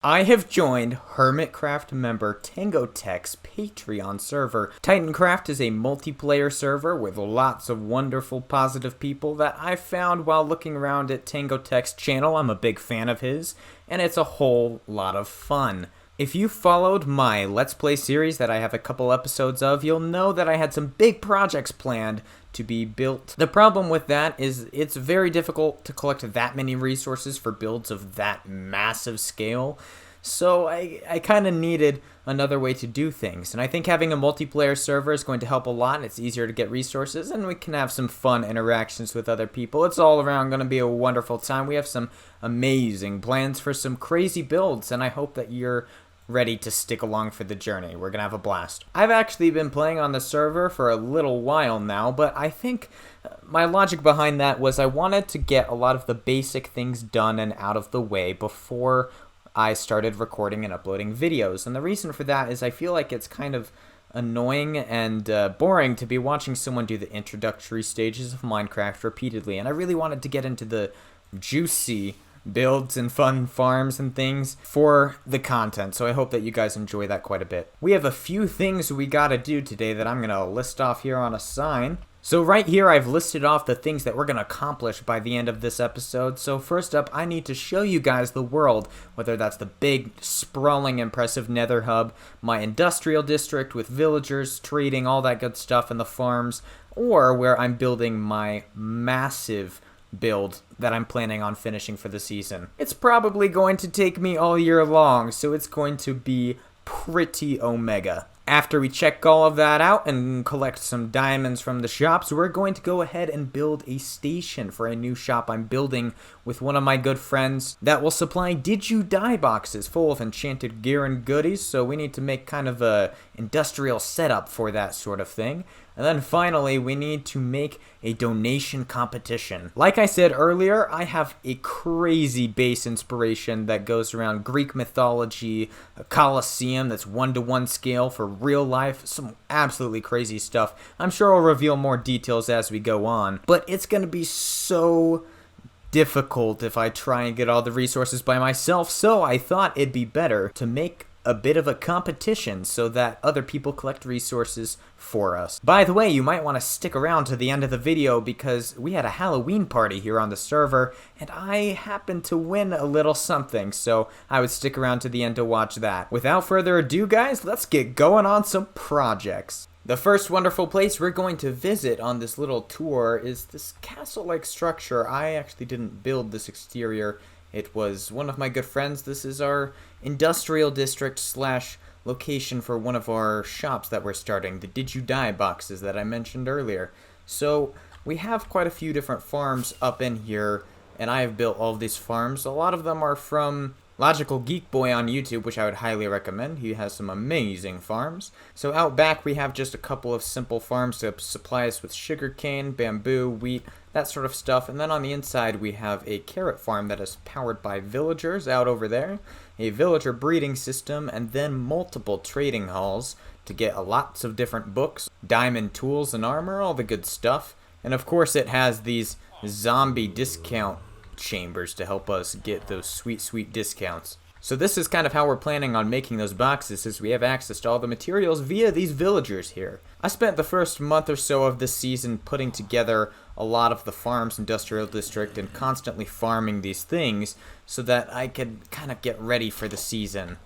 I have joined HermitCraft member TangoTek's Patreon server. TitanCraft is a multiplayer server with lots of wonderful positive people that I found while looking around at TangoTek's channel. I'm a big fan of his, and it's a whole lot of fun. If you followed my Let's Play series that I have a couple episodes of, you'll know that I had some big projects planned to be built. The problem with that is it's very difficult to collect that many resources for builds of that massive scale. So I kind of needed another way to do things. And I think having a multiplayer server is going to help a lot. It's easier to get resources and we can have some fun interactions with other people. It's all around going to be a wonderful time. We have some amazing plans for some crazy builds, and I hope that you're ready to stick along for the journey. We're gonna have a blast. I've actually been playing on the server for a little while now, but I think my logic behind that was I wanted to get a lot of the basic things done and out of the way before I started recording and uploading videos. And the reason for that is I feel like it's kind of annoying and boring to be watching someone do the introductory stages of Minecraft repeatedly, and I really wanted to get into the juicy builds and fun farms and things for the content, so I hope that you guys enjoy that quite a bit. We have a few things we gotta do today that I'm gonna list off here on a sign. So right here I've listed off the things that we're gonna accomplish by the end of this episode. So first up, I need to show you guys the world, whether that's the big, sprawling, impressive nether hub, my industrial district with villagers, trading, all that good stuff, and the farms, or where I'm building my massive build that I'm planning on finishing for the season. It's probably going to take me all year long, so it's going to be pretty omega. After we check all of that out and collect some diamonds from the shops, we're going to go ahead and build a station for a new shop I'm building with one of my good friends that will supply Did You Die boxes full of enchanted gear and goodies, so we need to make kind of a industrial setup for that sort of thing. And then finally, we need to make a donation competition. Like I said earlier, I have a crazy base inspiration that goes around Greek mythology, a Colosseum that's 1-to-1 scale for real life, some absolutely crazy stuff. I'm sure I'll reveal more details as we go on, but it's gonna be so difficult if I try and get all the resources by myself, so I thought it'd be better to make a bit of a competition so that other people collect resources for us. By the way, you might want to stick around to the end of the video because we had a Halloween party here on the server and I happened to win a little something, so I would stick around to the end to watch that. Without further ado, guys, let's get going on some projects. The first wonderful place we're going to visit on this little tour is this castle-like structure. I actually didn't build this exterior. It was one of my good friends. This is our industrial district slash location for one of our shops that we're starting, the Did You Die boxes that I mentioned earlier. So we have quite a few different farms up in here, and I have built all of these farms. A lot of them are from Logical Geek Boy on YouTube, which I would highly recommend. He has some amazing farms. So out back we have just a couple of simple farms to supply us with sugarcane, bamboo, wheat, that sort of stuff. And then on the inside we have a carrot farm that is powered by villagers out over there, a villager breeding system, and then multiple trading halls to get lots of different books, diamond tools and armor, all the good stuff. And of course it has these zombie discount chambers to help us get those sweet discounts. So this is kind of how we're planning on making those boxes, as we have access to all the materials via these villagers here. I spent the first month or so of this season putting together a lot of the farms industrial district and constantly farming these things so that I could kind of get ready for the season.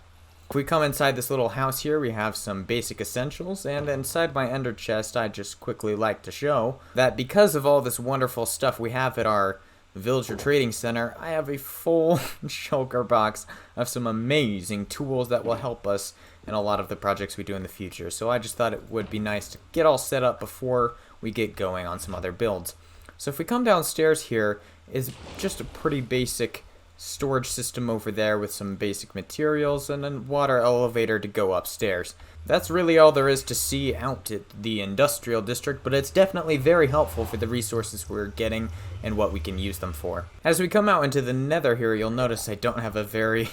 If we come inside this little house here, we have some basic essentials, and inside my ender chest I'd just quickly like to show that because of all this wonderful stuff we have at our Villager Trading Center, I have a full shulker box of some amazing tools that will help us in a lot of the projects we do in the future. So I just thought it would be nice to get all set up before we get going on some other builds. So if we come downstairs here, is just a pretty basic storage system over there with some basic materials and a water elevator to go upstairs. That's really all there is to see out at the industrial district, but it's definitely very helpful for the resources we're getting and what we can use them for. As we come out into the nether here, you'll notice I don't have a very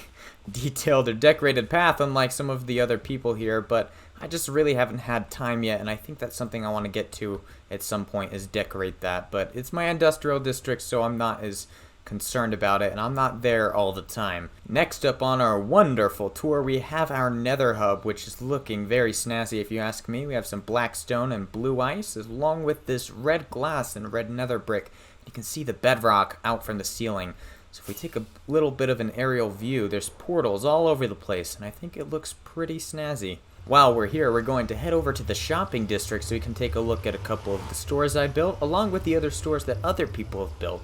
detailed or decorated path unlike some of the other people here, but I just really haven't had time yet, and I think that's something I want to get to at some point, is decorate that. But it's my industrial district, so I'm not as concerned about it, and I'm not there all the time. Next up on our wonderful tour, we have our nether hub, which is looking very snazzy if you ask me. We have some black stone and blue ice, along with this red glass and red nether brick. You can see the bedrock out from the ceiling. So if we take a little bit of an aerial view, there's portals all over the place, and I think it looks pretty snazzy. While we're here, we're going to head over to the shopping district so we can take a look at a couple of the stores I built, along with the other stores that other people have built.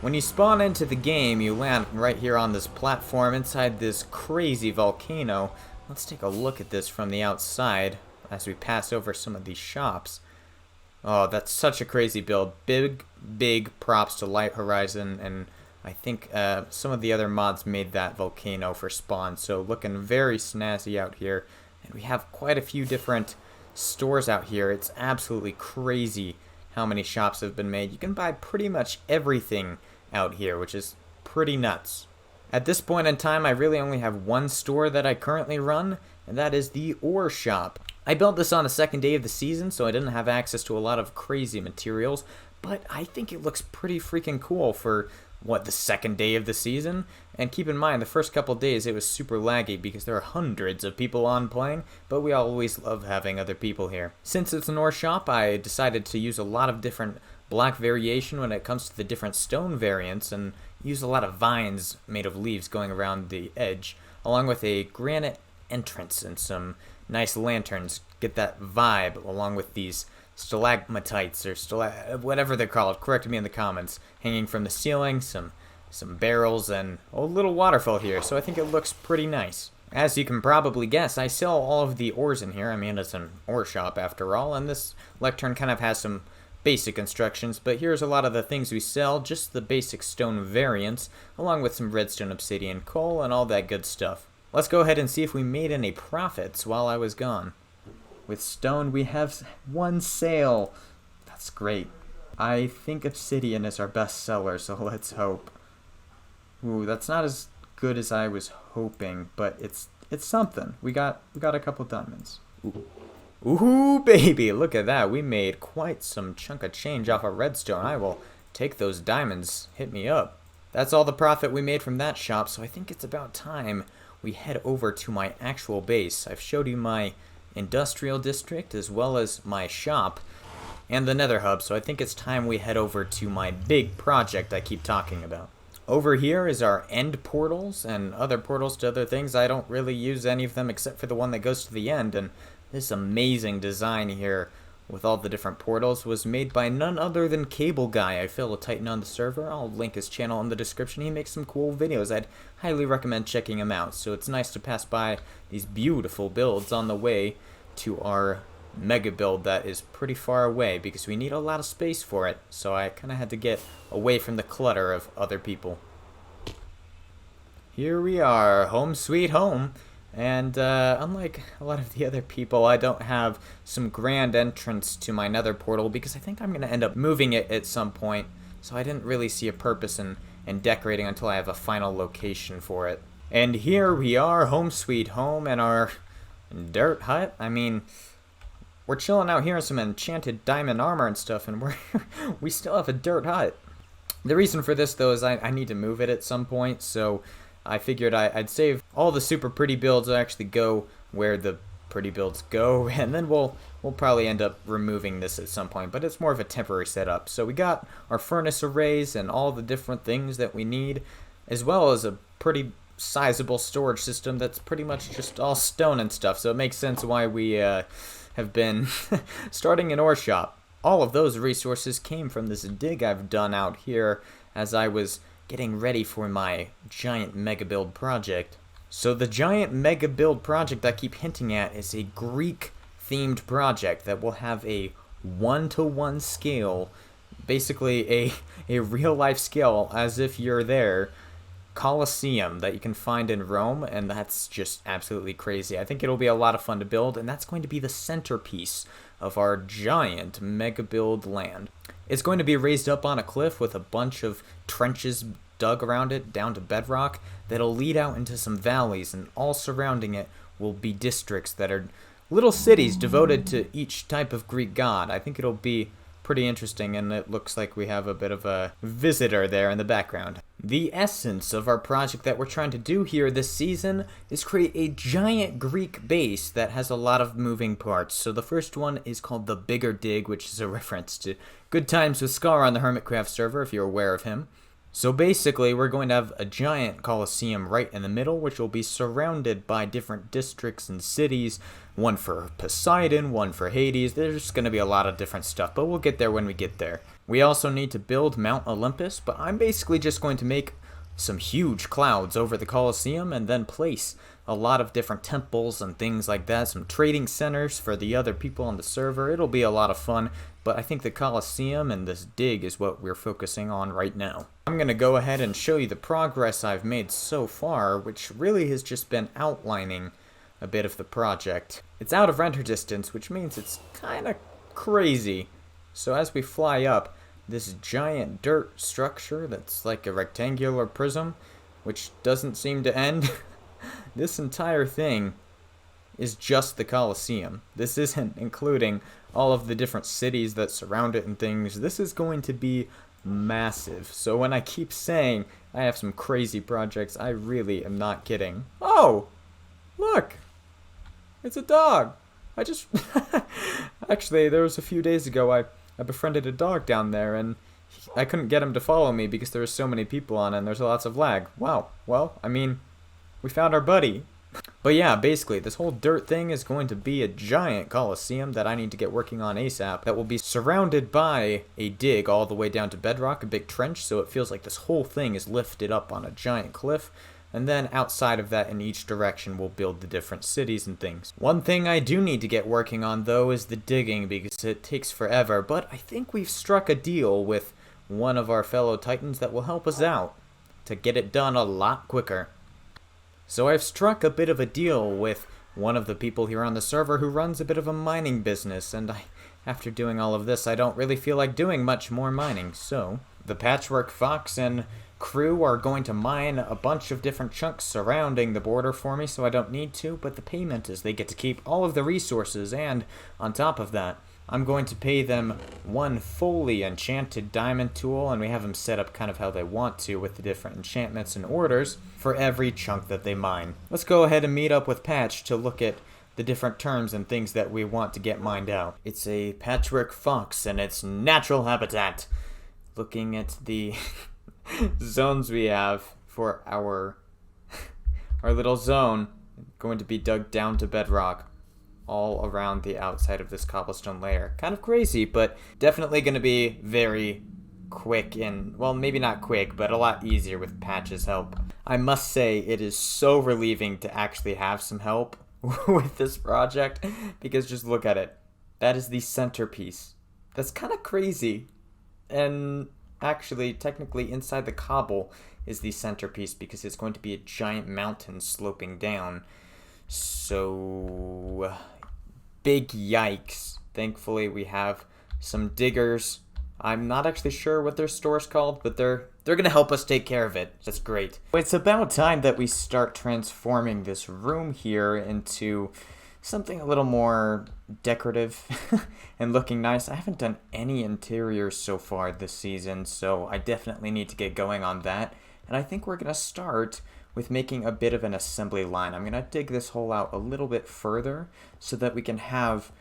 When you spawn into the game, you land right here on this platform inside this crazy volcano. Let's take a look at this from the outside as we pass over some of these shops. Oh, that's such a crazy build. Big props to Light Horizon, and I think some of the other mods made that volcano for spawn, so looking very snazzy out here. And we have quite a few different stores out here. It's absolutely crazy how many shops have been made. You can buy pretty much everything out here, which is pretty nuts. At this point in time, I really only have one store that I currently run, and that is the ore shop. I built this on the second day of the season, so I didn't have access to a lot of crazy materials, but I think it looks pretty freaking cool for, what, the second day of the season? And keep in mind, the first couple days it was super laggy because there are hundreds of people on playing, but we always love having other people here. Since it's an ore shop, I decided to use a lot of different block variation when it comes to the different stone variants, and use a lot of vines made of leaves going around the edge, along with a granite entrance and some nice lanterns. Get that vibe, along with these stalagmites or whatever they're called. Correct me in the comments. Hanging from the ceiling, some barrels, and a little waterfall here. So I think it looks pretty nice. As you can probably guess, I sell all of the ores in here. I mean, it's an ore shop after all, and this lectern kind of has some basic instructions, but here's a lot of the things we sell, just the basic stone variants, along with some redstone, obsidian, coal, and all that good stuff. Let's go ahead and see if we made any profits while I was gone. With stone, we have one sale. That's great. I think obsidian is our best seller, so let's hope. Ooh, that's not as good as I was hoping, but it's something. We got a couple diamonds. Ooh, baby, look at that. We made quite some chunk of change off of redstone. I will take those diamonds. Hit me up. That's all the profit we made from that shop, so I think it's about time we head over to my actual base. I've showed you my industrial district as well as my shop and the nether hub, so I think it's time we head over to my big project I keep talking about. Over here is our end portals and other portals to other things. I don't really use any of them except for the one that goes to the end, and this amazing design here with all the different portals was made by none other than Cable Guy. I feel a Titan on the server. I'll link his channel in the description. He makes some cool videos. I'd highly recommend checking him out. So it's nice to pass by these beautiful builds on the way to our mega build that is pretty far away because we need a lot of space for it. So I kind of had to get away from the clutter of other people. Here we are, home sweet home. And unlike a lot of the other people, I don't have some grand entrance to my nether portal because I think I'm going to end up moving it at some point. So I didn't really see a purpose in decorating until I have a final location for it. And here we are, home sweet home, in our dirt hut. I mean, we're chilling out here in some enchanted diamond armor and stuff, and we still have a dirt hut. The reason for this, though, is I need to move it at some point, so I figured I'd save all the super pretty builds. I actually go where the pretty builds go, and then we'll probably end up removing this at some point, but it's more of a temporary setup. So we got our furnace arrays and all the different things that we need, as well as a pretty sizable storage system that's pretty much just all stone and stuff, so it makes sense why we have been starting an ore shop. All of those resources came from this dig I've done out here as I was getting ready for my giant mega build project. So the giant mega build project I keep hinting at is a Greek themed project that will have a 1-to-1 scale, basically a real life scale as if you're there, Colosseum that you can find in Rome, and that's just absolutely crazy. I think it'll be a lot of fun to build, and that's going to be the centerpiece of our giant mega build land. It's going to be raised up on a cliff with a bunch of trenches dug around it down to bedrock that'll lead out into some valleys, and all surrounding it will be districts that are little cities devoted to each type of Greek god. I think it'll be pretty interesting, and it looks like we have a bit of a visitor there in the background. The essence of our project that we're trying to do here this season is create a giant Greek base that has a lot of moving parts. So the first one is called the Bigger Dig, which is a reference to Good Times with Scar on the HermitCraft server, if you're aware of him. So basically, we're going to have a giant coliseum right in the middle, which will be surrounded by different districts and cities. One for Poseidon, one for Hades. There's going to be a lot of different stuff, but we'll get there when we get there. We also need to build Mount Olympus, but I'm basically just going to make some huge clouds over the Colosseum and then place a lot of different temples and things like that, some trading centers for the other people on the server. It'll be a lot of fun, but I think the Colosseum and this dig is what we're focusing on right now. I'm going to go ahead and show you the progress I've made so far, which really has just been outlining a bit of the project. It's out of render distance, which means it's kind of crazy. So as we fly up, this giant dirt structure that's like a rectangular prism, which doesn't seem to end, this entire thing is just the Colosseum. This isn't including all of the different cities that surround it and things. This is going to be massive. So when I keep saying I have some crazy projects, I really am not kidding. Oh! Look! It's a dog! I just... Actually, there was a few days ago I befriended a dog down there, and I couldn't get him to follow me because there were so many people on and there's lots of lag. Wow. Well, I mean, we found our buddy. But yeah, basically, this whole dirt thing is going to be a giant coliseum that I need to get working on ASAP that will be surrounded by a dig all the way down to bedrock, a big trench, so it feels like this whole thing is lifted up on a giant cliff. And then outside of that, in each direction, we'll build the different cities and things. One thing I do need to get working on, though, is the digging, because it takes forever. But I think we've struck a deal with one of our fellow Titans that will help us out to get it done a lot quicker. So I've struck a bit of a deal with one of the people here on the server who runs a bit of a mining business, and after doing all of this, I don't really feel like doing much more mining. So ThePatchworkFox and crew are going to mine a bunch of different chunks surrounding the border for me, so I don't need to, but the payment is they get to keep all of the resources, and on top of that, I'm going to pay them one fully enchanted diamond tool, and we have them set up kind of how they want to with the different enchantments and orders for every chunk that they mine. Let's go ahead and meet up with Patch to look at the different terms and things that we want to get mined out. It's a patchwork fox and its natural habitat. Looking at the zones we have for our little zone, going to be dug down to bedrock all around the outside of this cobblestone layer. Kind of crazy, but definitely going to be very quick and, well, maybe not quick, but a lot easier with Patch's help. I must say it is so relieving to actually have some help with this project, because just look at it. That is the centerpiece. That's kind of crazy. And actually, technically, inside the cobble is the centerpiece because it's going to be a giant mountain sloping down. So, big yikes. Thankfully, we have some diggers. I'm not actually sure what their store's called, but they're going to help us take care of it. That's great. It's about time that we start transforming this room here into something a little more decorative and looking nice. I haven't done any interiors so far this season, so I definitely need to get going on that. And I think we're going to start with making a bit of an assembly line. I'm going to dig this hole out a little bit further so that we can have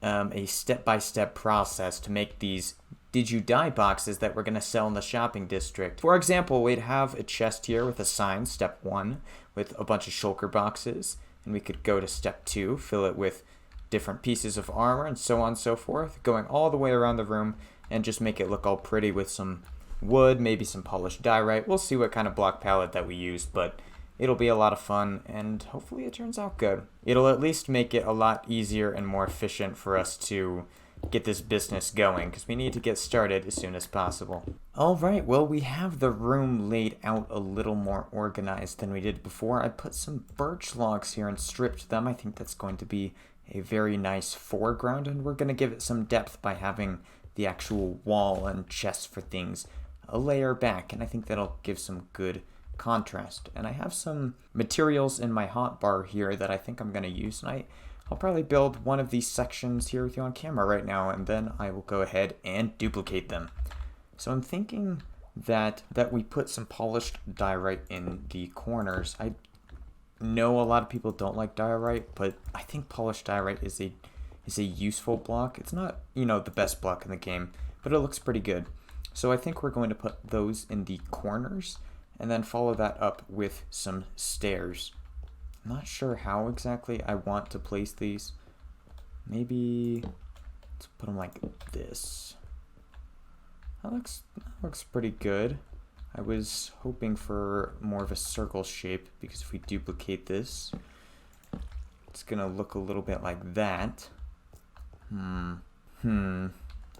a step-by-step process to make these Did You Die boxes that we're going to sell in the shopping district. For example, we'd have a chest here with a sign, step 1, with a bunch of shulker boxes. And we could go to step 2, fill it with different pieces of armor and so on and so forth, going all the way around the room and just make it look all pretty with some wood, maybe some polished diorite. We'll see what kind of block palette that we use, but it'll be a lot of fun and hopefully it turns out good. It'll at least make it a lot easier and more efficient for us to get this business going, because we need to get started as soon as possible. Alright, well, we have the room laid out a little more organized than we did before. I put some birch logs here and stripped them. I think that's going to be a very nice foreground, and we're going to give it some depth by having the actual wall and chest for things a layer back, and I think that'll give some good contrast. And I have some materials in my hotbar here that I think I'm going to use, and I'll probably build one of these sections here with you on camera right now, and then I will go ahead and duplicate them. So I'm thinking that we put some polished diorite in the corners. I know a lot of people don't like diorite, but I think polished diorite is a useful block. It's not, the best block in the game, but it looks pretty good. So I think we're going to put those in the corners and then follow that up with some stairs. I'm not sure how exactly I want to place these. Maybe let's put them like this. That looks pretty good. I was hoping for more of a circle shape, because if we duplicate this, it's gonna look a little bit like that. I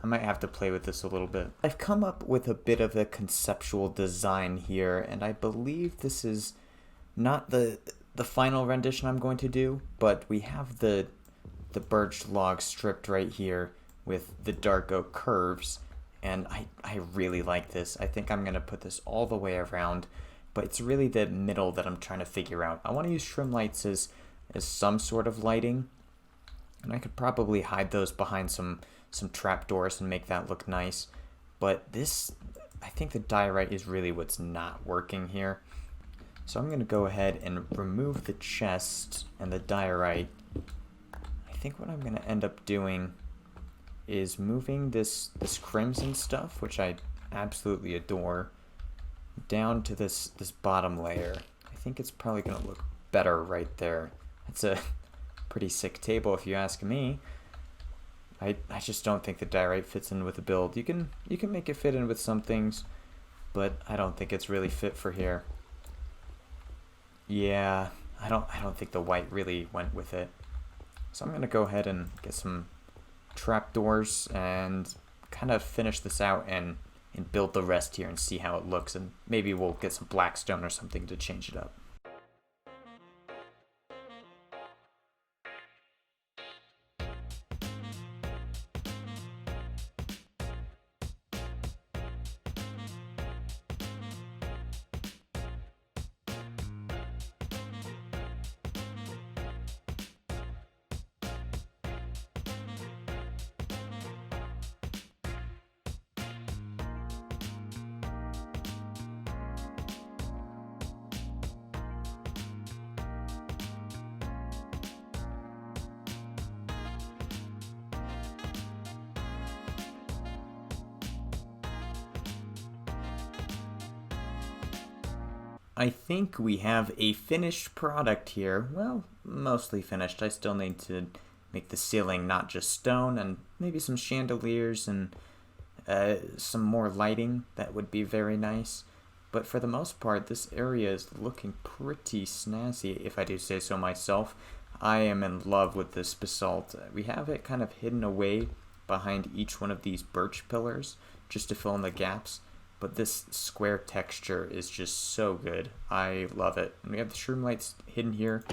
might have to play with this a little bit. I've come up with a bit of a conceptual design here, and I believe this is not the final rendition I'm going to do, but we have the birch log stripped right here with the dark oak curves, and I really like this. I think I'm going to put this all the way around, but it's really the middle that I'm trying to figure out. I want to use trim lights as some sort of lighting, and I could probably hide those behind some trapdoors and make that look nice. But this, I think the diorite is really what's not working here. So I'm going to go ahead and remove the chest and the diorite. I think what I'm going to end up doing is moving this crimson stuff, which I absolutely adore, down to this bottom layer. I think it's probably going to look better right there. It's a pretty sick table if you ask me. I just don't think the diorite fits in with the build. You can make it fit in with some things, but I don't think it's really fit for here. Yeah, I don't think the white really went with it. So I'm gonna go ahead and get some trapdoors and kind of finish this out and build the rest here and see how it looks, and maybe we'll get some blackstone or something to change it up. I think we have a finished product here. Well, mostly finished. I still need to make the ceiling not just stone, and maybe some chandeliers and some more lighting. That would be very nice. But for the most part, this area is looking pretty snazzy, if I do say so myself. I am in love with this basalt. We have it kind of hidden away behind each one of these birch pillars, just to fill in the gaps. But this square texture is just so good. I love it. And we have the shroom lights hidden here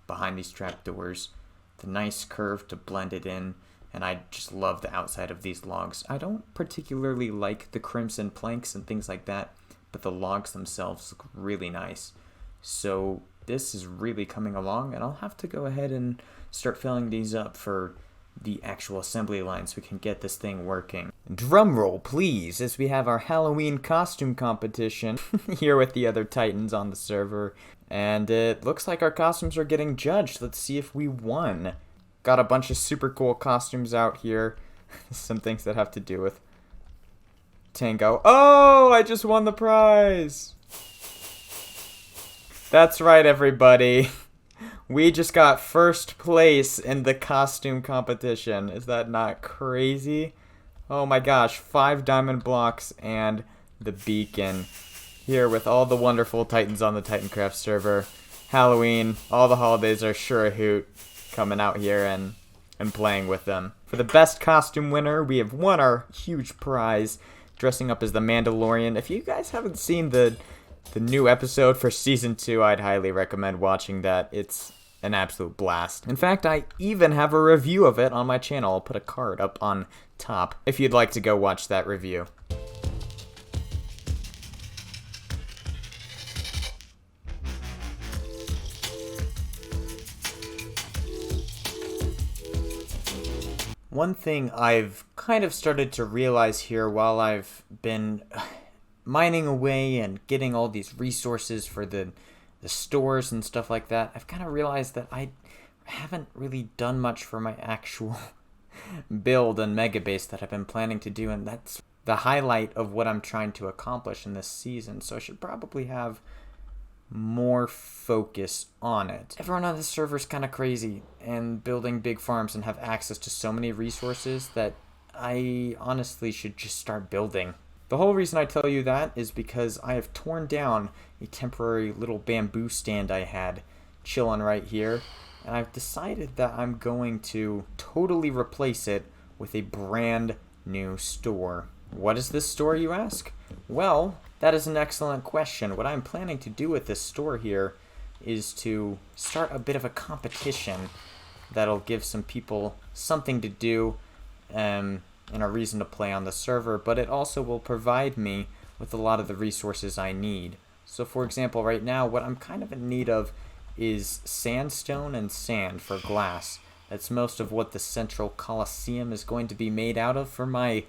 behind these trapdoors. The nice curve to blend it in. And I just love the outside of these logs. I don't particularly like the crimson planks and things like that, but the logs themselves look really nice. So this is really coming along, and I'll have to go ahead and start filling these up for the actual assembly line so we can get this thing working. Drum roll, please, as we have our Halloween costume competition here with the other Titans on the server. And it looks like our costumes are getting judged. Let's see if we won. Got a bunch of super cool costumes out here. Some things that have to do with Tango. Oh, I just won the prize! That's right, everybody. We just got first place in the costume competition. Is that not crazy? Oh my gosh, 5 diamond blocks and the beacon. Here with all the wonderful Titans on the TitanCraft server. Halloween, all the holidays are sure a hoot coming out here and playing with them. For the best costume winner, we have won our huge prize, dressing up as the Mandalorian. If you guys haven't seen the new episode for Season 2, I'd highly recommend watching that. It's an absolute blast. In fact, I even have a review of it on my channel. I'll put a card up on top if you'd like to go watch that review. One thing I've kind of started to realize here while I've been mining away and getting all these resources for the stores and stuff like that, I've kind of realized that I haven't really done much for my actual build and mega base that I've been planning to do, and that's the highlight of what I'm trying to accomplish in this season. So I should probably have more focus on it. Everyone on this server is kind of crazy and building big farms and have access to so many resources that I honestly should just start building. The whole reason I tell you that is because I have torn down a temporary little bamboo stand I had chilling right here, and I've decided that I'm going to totally replace it with a brand new store. What is this store, you ask? Well, that is an excellent question. What I'm planning to do with this store here is to start a bit of a competition that'll give some people something to do and a reason to play on the server, but it also will provide me with a lot of the resources I need. So for example, right now what I'm kind of in need of is sandstone and sand for glass. That's most of what the Central Coliseum is going to be made out of for my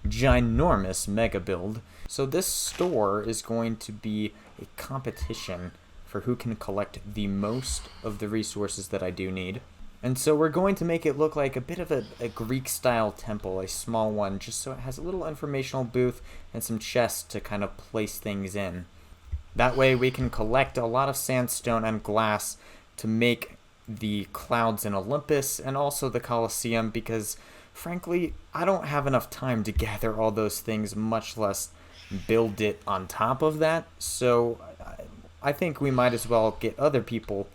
ginormous mega build. So this store is going to be a competition for who can collect the most of the resources that I do need. And so we're going to make it look like a bit of a Greek style temple, a small one, just so it has a little informational booth and some chests to kind of place things in. That way we can collect a lot of sandstone and glass to make the clouds in Olympus and also the Colosseum, because frankly, I don't have enough time to gather all those things, much less build it on top of that. So I think we might as well get other people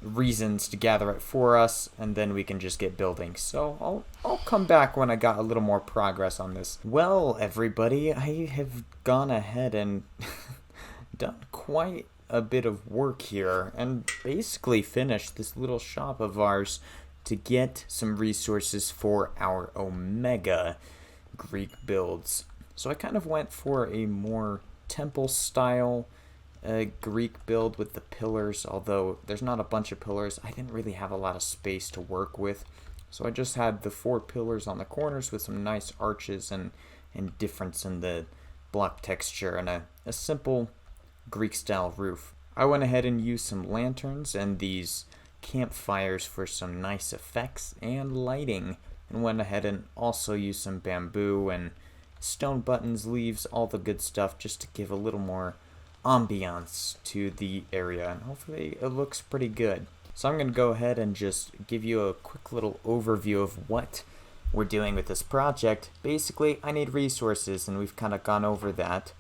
reasons to gather it for us, and then we can just get building. So I'll come back when I got a little more progress on this. Well, everybody, I have gone ahead and done quite a bit of work here and basically finished this little shop of ours to get some resources for our Omega Greek builds. So I kind of went for a more temple style Greek build with the pillars, although there's not a bunch of pillars. I didn't really have a lot of space to work with, so I just had the 4 pillars on the corners with some nice arches and difference in the block texture and a simple Greek style roof. I went ahead and used some lanterns and these campfires for some nice effects and lighting, and went ahead and also used some bamboo and stone buttons, leaves, all the good stuff, just to give a little more ambiance to the area, and hopefully it looks pretty good. So I'm going to go ahead and just give you a quick little overview of what we're doing with this project. Basically, I need resources, and we've kind of gone over that,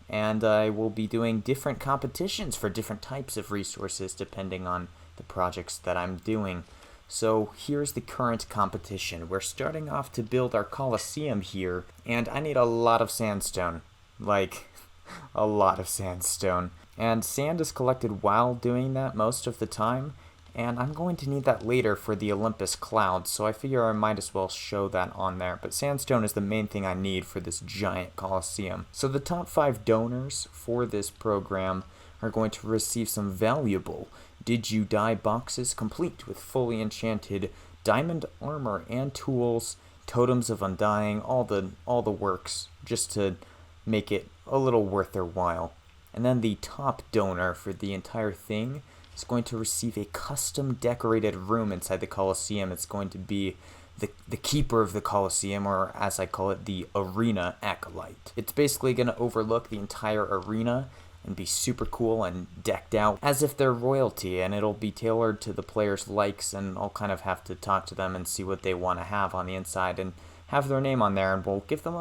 and I will be doing different competitions for different types of resources depending on the projects that I'm doing. So here's the current competition. We're starting off to build our Colosseum here, and I need a lot of sandstone, like a lot of sandstone, and sand is collected while doing that most of the time, and I'm going to need that later for the Olympus clouds, so I figure I might as well show that on there. But sandstone is the main thing I need for this giant Colosseum. So the top 5 donors for this program are going to receive some valuable Did You Die boxes complete with fully enchanted diamond armor and tools, totems of undying, all the works, just to make it a little worth their while. And then the top donor for the entire thing is going to receive a custom decorated room inside the Colosseum. It's going to be the keeper of the Colosseum, or as I call it, the arena acolyte. It's basically going to overlook the entire arena and be super cool and decked out as if they're royalty, and it'll be tailored to the players' likes, and I'll kind of have to talk to them and see what they want to have on the inside and have their name on there, and we'll give them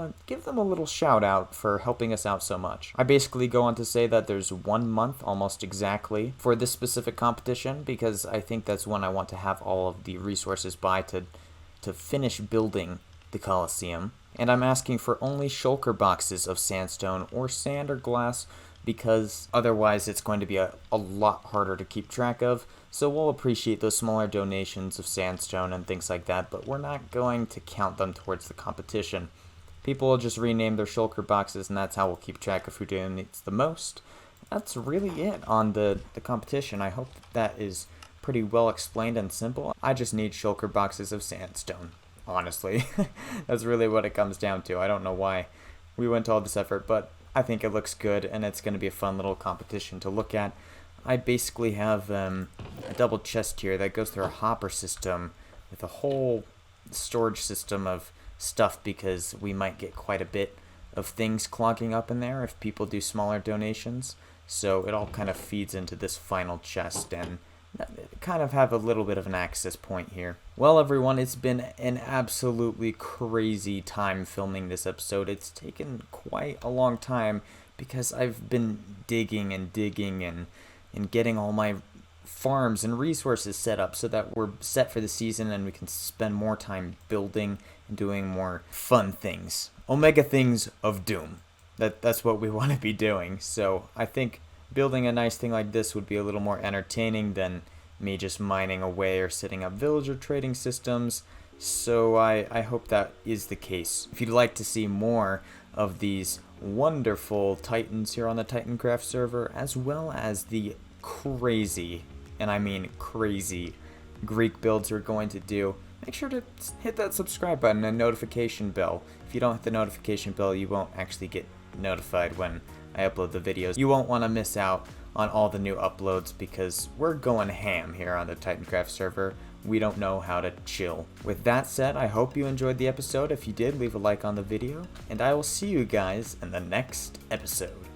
a little shout out for helping us out so much. I basically go on to say that there's 1 month almost exactly for this specific competition, because I think that's when I want to have all of the resources by to finish building the Colosseum. And I'm asking for only shulker boxes of sandstone or sand or glass, because otherwise it's going to be a lot harder to keep track of. So we'll appreciate those smaller donations of sandstone and things like that, but we're not going to count them towards the competition. People will just rename their shulker boxes, and that's how we'll keep track of who donates the most. That's really it on the competition. I hope that is pretty well explained and simple. I just need shulker boxes of sandstone. honestly. That's really what it comes down to. I don't know why we went to all this effort, but I think it looks good, and it's going to be a fun little competition to look at. I basically have a double chest here that goes through a hopper system with a whole storage system of stuff, because we might get quite a bit of things clogging up in there if people do smaller donations. So it all kind of feeds into this final chest and kind of have a little bit of an access point here. Well, everyone, it's been an absolutely crazy time filming this episode. It's taken quite a long time because I've been digging and digging and getting all my farms and resources set up so that we're set for the season and we can spend more time building and doing more fun things. Omega things of doom. That's what we want to be doing. So I think building a nice thing like this would be a little more entertaining than me just mining away or setting up villager trading systems. So I hope that is the case. If you'd like to see more of these wonderful Titans here on the TitanCraft server, as well as the crazy, and I mean crazy, Greek builds we're going to do, make sure to hit that subscribe button and notification bell. If you don't hit the notification bell, you won't actually get notified when I upload the videos. You won't want to miss out on all the new uploads because we're going ham here on the TitanCraft server. We don't know how to chill. With that said, I hope you enjoyed the episode. If you did, leave a like on the video, and I will see you guys in the next episode.